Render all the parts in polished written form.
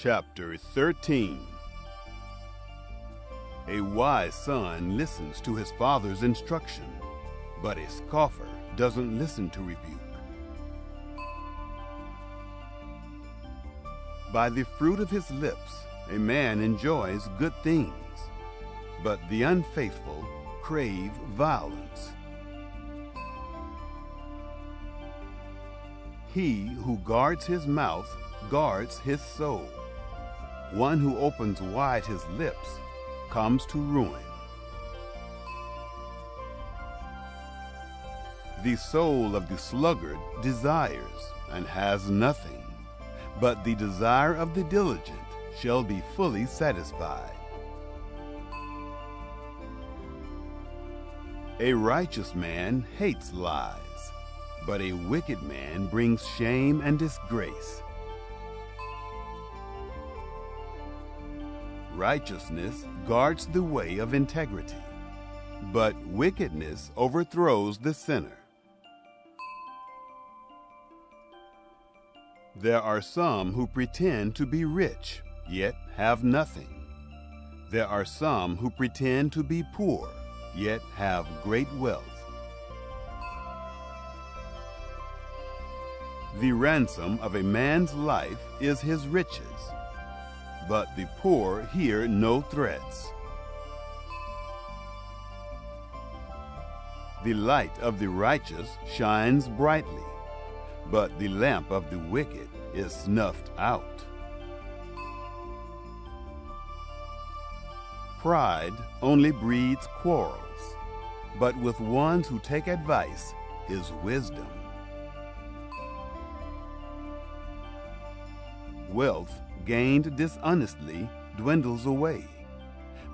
Chapter 13. A wise son listens to his father's instruction, but a scoffer doesn't listen to rebuke. By the fruit of his lips a man enjoys good things, but the unfaithful crave violence. He who guards his mouth guards his soul. One who opens wide his lips comes to ruin. The soul of the sluggard desires and has nothing, but the desire of the diligent shall be fully satisfied. A righteous man hates lies, but a wicked man brings shame and disgrace. Righteousness guards the way of integrity, but wickedness overthrows the sinner. There are some who pretend to be rich, yet have nothing. There are some who pretend to be poor, yet have great wealth. The ransom of a man's life is his riches, but the poor hear no threats. The light of the righteous shines brightly, but the lamp of the wicked is snuffed out. Pride only breeds quarrels, but with ones who take advice is wisdom. Wealth gained dishonestly dwindles away,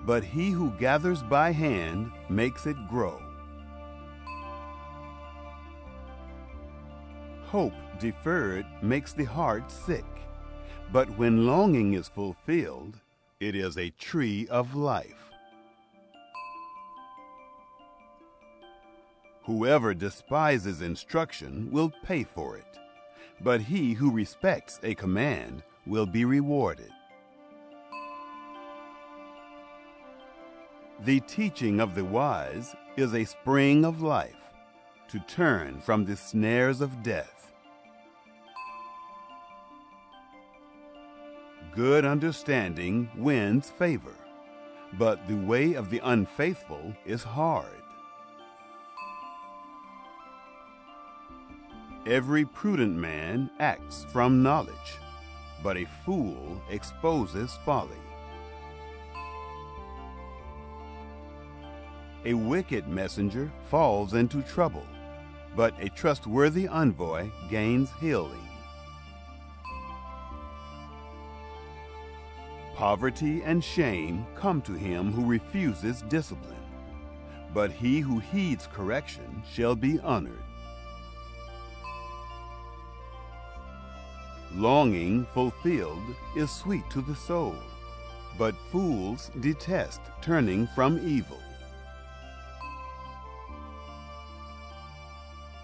but he who gathers by hand makes it grow. Hope deferred makes the heart sick, but when longing is fulfilled, it is a tree of life. Whoever despises instruction will pay for it, but he who respects a command will be rewarded. The teaching of the wise is a spring of life, to turn from the snares of death. Good understanding wins favor, but the way of the unfaithful is hard. Every prudent man acts from knowledge, but a fool exposes folly. A wicked messenger falls into trouble, but a trustworthy envoy gains healing. Poverty and shame come to him who refuses discipline, but he who heeds correction shall be honored. Longing fulfilled is sweet to the soul, but fools detest turning from evil.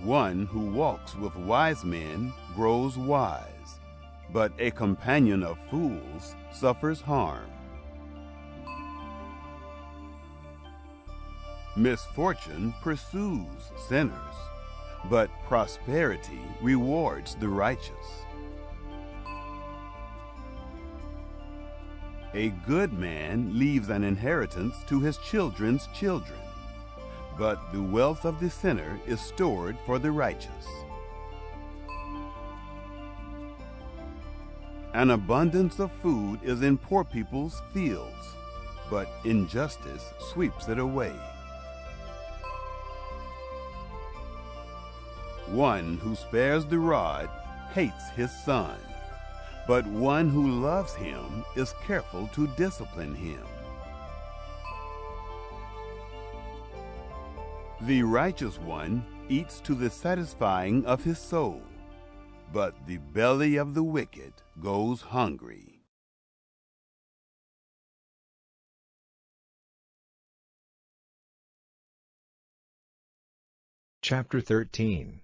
One who walks with wise men grows wise, but a companion of fools suffers harm. Misfortune pursues sinners, but prosperity rewards the righteous. A good man leaves an inheritance to his children's children, but the wealth of the sinner is stored for the righteous. An abundance of food is in poor people's fields, but injustice sweeps it away. One who spares the rod hates his son, but one who loves him is careful to discipline him. The righteous one eats to the satisfying of his soul, but the belly of the wicked goes hungry. Chapter 13.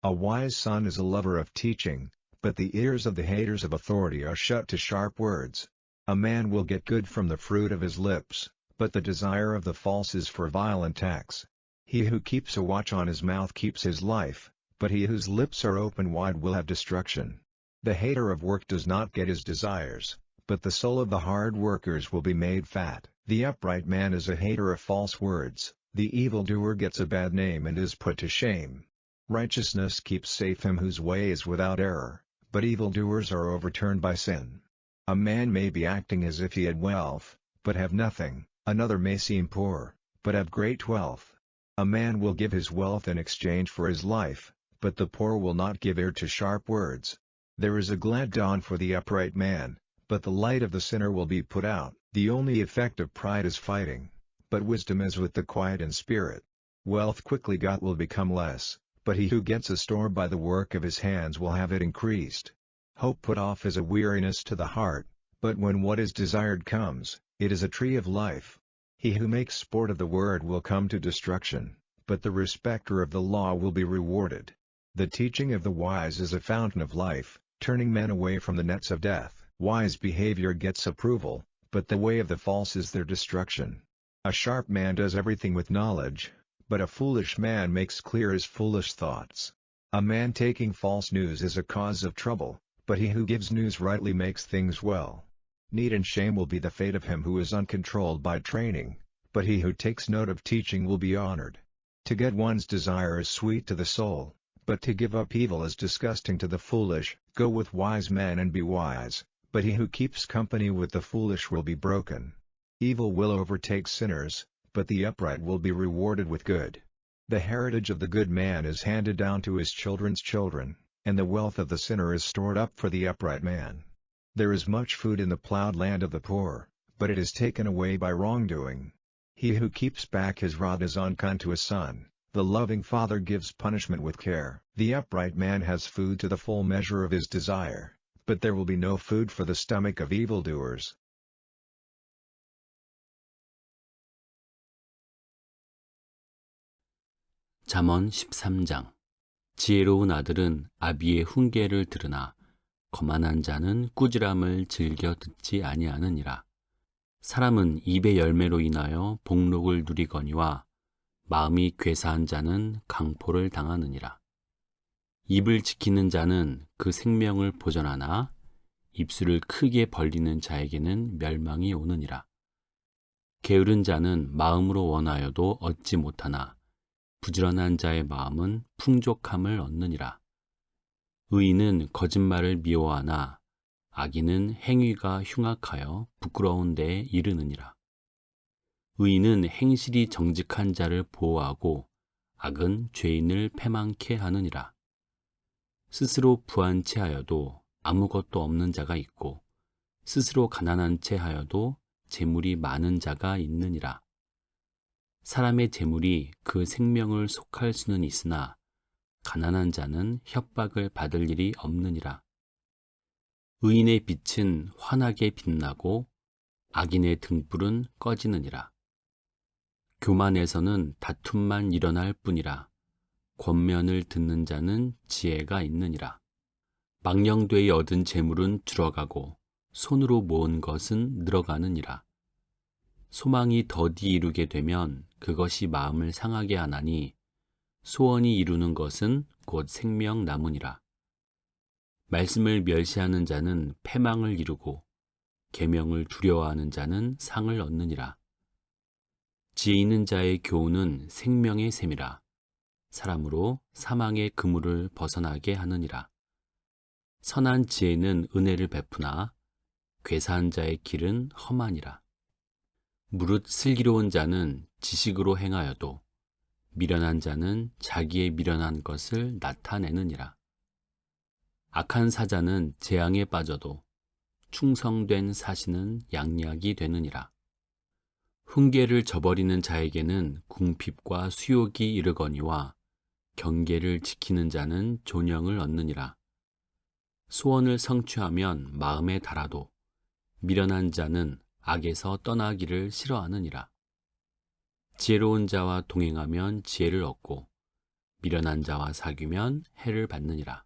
A wise son is a lover of teaching, but the ears of the haters of authority are shut to sharp words. A man will get good from the fruit of his lips, but the desire of the false is for violent acts. He who keeps a watch on his mouth keeps his life, but he whose lips are open wide will have destruction. The hater of work does not get his desires, but the soul of the hard workers will be made fat. The upright man is a hater of false words, the evildoer gets a bad name and is put to shame. Righteousness keeps safe him whose way is without error, but evildoers are overturned by sin. A man may be acting as if he had wealth, but have nothing. Another may seem poor, but have great wealth. A man will give his wealth in exchange for his life, but the poor will not give ear to sharp words. There is a glad dawn for the upright man, but the light of the sinner will be put out. The only effect of pride is fighting, but wisdom is with the quiet in spirit. Wealth quickly got will become less, but he who gets a store by the work of his hands will have it increased. Hope put off is a weariness to the heart, but when what is desired comes, it is a tree of life. He who makes sport of the word will come to destruction, but the respecter of the law will be rewarded. The teaching of the wise is a fountain of life, turning men away from the nets of death. Wise behavior gets approval, but the way of the false is their destruction. A sharp man does everything with knowledge, but a foolish man makes clear his foolish thoughts. A man taking false news is a cause of trouble, but he who gives news rightly makes things well. Need and shame will be the fate of him who is uncontrolled by training, but he who takes note of teaching will be honored. To get one's desire is sweet to the soul, but to give up evil is disgusting to the foolish. Go with wise men and be wise, but he who keeps company with the foolish will be broken. Evil will overtake sinners, but the upright will be rewarded with good. The heritage of the good man is handed down to his children's children, and the wealth of the sinner is stored up for the upright man. There is much food in the plowed land of the poor, but it is taken away by wrongdoing. He who keeps back his rod is unkind to his son, the loving father gives punishment with care. The upright man has food to the full measure of his desire, but there will be no food for the stomach of evildoers. 잠언 13장. 지혜로운 아들은 아비의 훈계를 들으나 거만한 자는 꾸지람을 즐겨 듣지 아니하느니라. 사람은 입의 열매로 인하여 복록을 누리거니와 마음이 괴사한 자는 강포를 당하느니라. 입을 지키는 자는 그 생명을 보전하나 입술을 크게 벌리는 자에게는 멸망이 오느니라. 게으른 자는 마음으로 원하여도 얻지 못하나 부지런한 자의 마음은 풍족함을 얻느니라. 의인은 거짓말을 미워하나 악인은 행위가 흉악하여 부끄러운 데에 이르느니라. 의인은 행실이 정직한 자를 보호하고 악은 죄인을 패망케 하느니라. 스스로 부한 채 하여도 아무것도 없는 자가 있고 스스로 가난한 채 하여도 재물이 많은 자가 있느니라. 사람의 재물이 그 생명을 속할 수는 있으나 가난한 자는 협박을 받을 일이 없느니라. 의인의 빛은 환하게 빛나고 악인의 등불은 꺼지느니라. 교만에서는 다툼만 일어날 뿐이라. 권면을 듣는 자는 지혜가 있느니라. 망령되이 얻은 재물은 줄어가고 손으로 모은 것은 늘어가느니라. 소망이 더디 이루게 되면 그것이 마음을 상하게 하나니 소원이 이루는 것은 곧 생명나무니라. 말씀을 멸시하는 자는 패망을 이루고 계명을 두려워하는 자는 상을 얻느니라. 지혜 있는 자의 교훈은 생명의 샘이라. 사람으로 사망의 그물을 벗어나게 하느니라. 선한 지혜는 은혜를 베푸나 괴사한 자의 길은 험하니라. 무릇 슬기로운 자는 지식으로 행하여도 미련한 자는 자기의 미련한 것을 나타내느니라. 악한 사자는 재앙에 빠져도 충성된 사신은 양약이 되느니라. 훈계를 저버리는 자에게는 궁핍과 수욕이 이르거니와 경계를 지키는 자는 존영을 얻느니라. 소원을 성취하면 마음에 달아도 미련한 자는 악에서 떠나기를 싫어하느니라. 지혜로운 자와 동행하면 지혜를 얻고 미련한 자와 사귀면 해를 받느니라.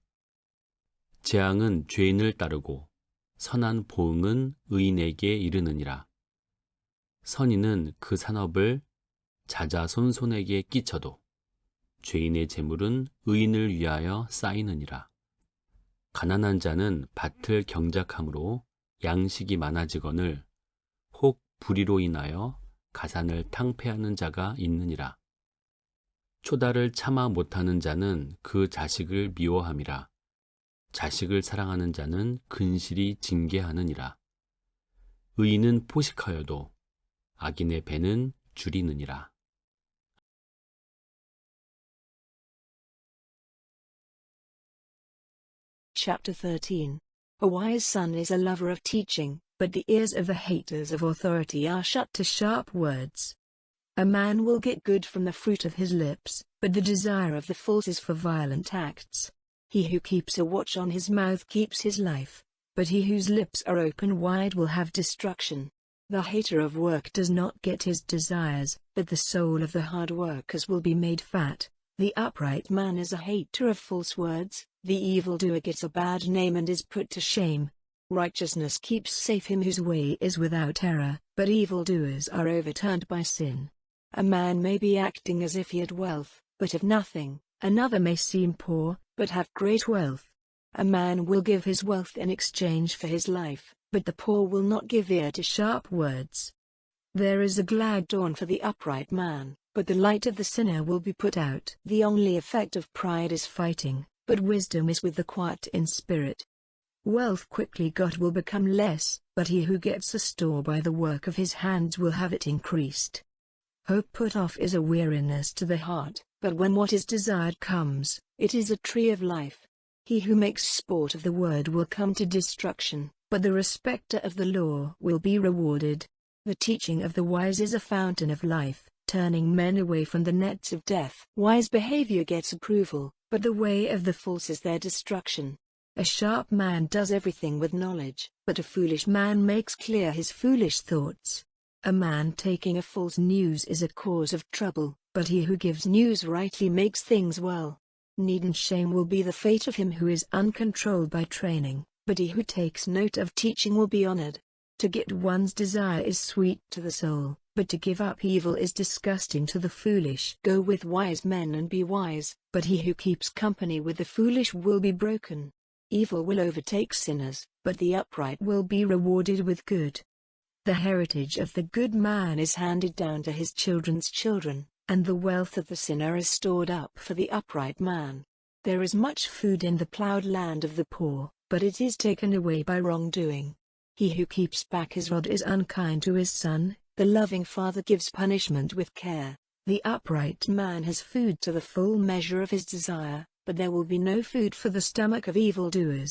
재앙은 죄인을 따르고 선한 보응은 의인에게 이르느니라. 선인은 그 산업을 자자손손에게 끼쳐도 죄인의 재물은 의인을 위하여 쌓이느니라. 가난한 자는 밭을 경작함으로 양식이 많아지거늘 혹 불의로 인하여 가산을 탕폐하는 자가 있느니라. 초다를 참아 못하는 자는 그 자식을 미워함이라. 자식을 사랑하는 자는 근실이 징계하느니라. 의인은 포식하여도 악인의 배는 줄이느니라. Chapter 13. A wise son is a lover of teaching, but the ears of the haters of authority are shut to sharp words. A man will get good from the fruit of his lips, but the desire of the false is for violent acts. He who keeps a watch on his mouth keeps his life, but he whose lips are open wide will have destruction. The hater of work does not get his desires, but the soul of the hard workers will be made fat. The upright man is a hater of false words, the evildoer gets a bad name and is put to shame. Righteousness keeps safe him whose way is without error, but evildoers are overturned by sin. A man may be acting as if he had wealth, but have nothing. Another may seem poor, but have great wealth. A man will give his wealth in exchange for his life, but the poor will not give ear to sharp words. There is a glad dawn for the upright man, but the light of the sinner will be put out. The only effect of pride is fighting, but wisdom is with the quiet in spirit. Wealth quickly got will become less, but he who gets a store by the work of his hands will have it increased. Hope put off is a weariness to the heart, but when what is desired comes, it is a tree of life. He who makes sport of the word will come to destruction, but the respecter of the law will be rewarded. The teaching of the wise is a fountain of life, turning men away from the nets of death. Wise behavior gets approval, but the way of the false is their destruction. A sharp man does everything with knowledge, but a foolish man makes clear his foolish thoughts. A man taking a false news is a cause of trouble, but he who gives news rightly makes things well. Need and shame will be the fate of him who is uncontrolled by training, but he who takes note of teaching will be honored. To get one's desire is sweet to the soul, but to give up evil is disgusting to the foolish. Go with wise men and be wise, but he who keeps company with the foolish will be broken. Evil will overtake sinners, but the upright will be rewarded with good. The heritage of the good man is handed down to his children's children, and the wealth of the sinner is stored up for the upright man. There is much food in the plowed land of the poor, but it is taken away by wrongdoing. He who keeps back his rod is unkind to his son, the loving father gives punishment with care. The upright man has food to the full measure of his desire, but there will be no food for the stomach of evildoers.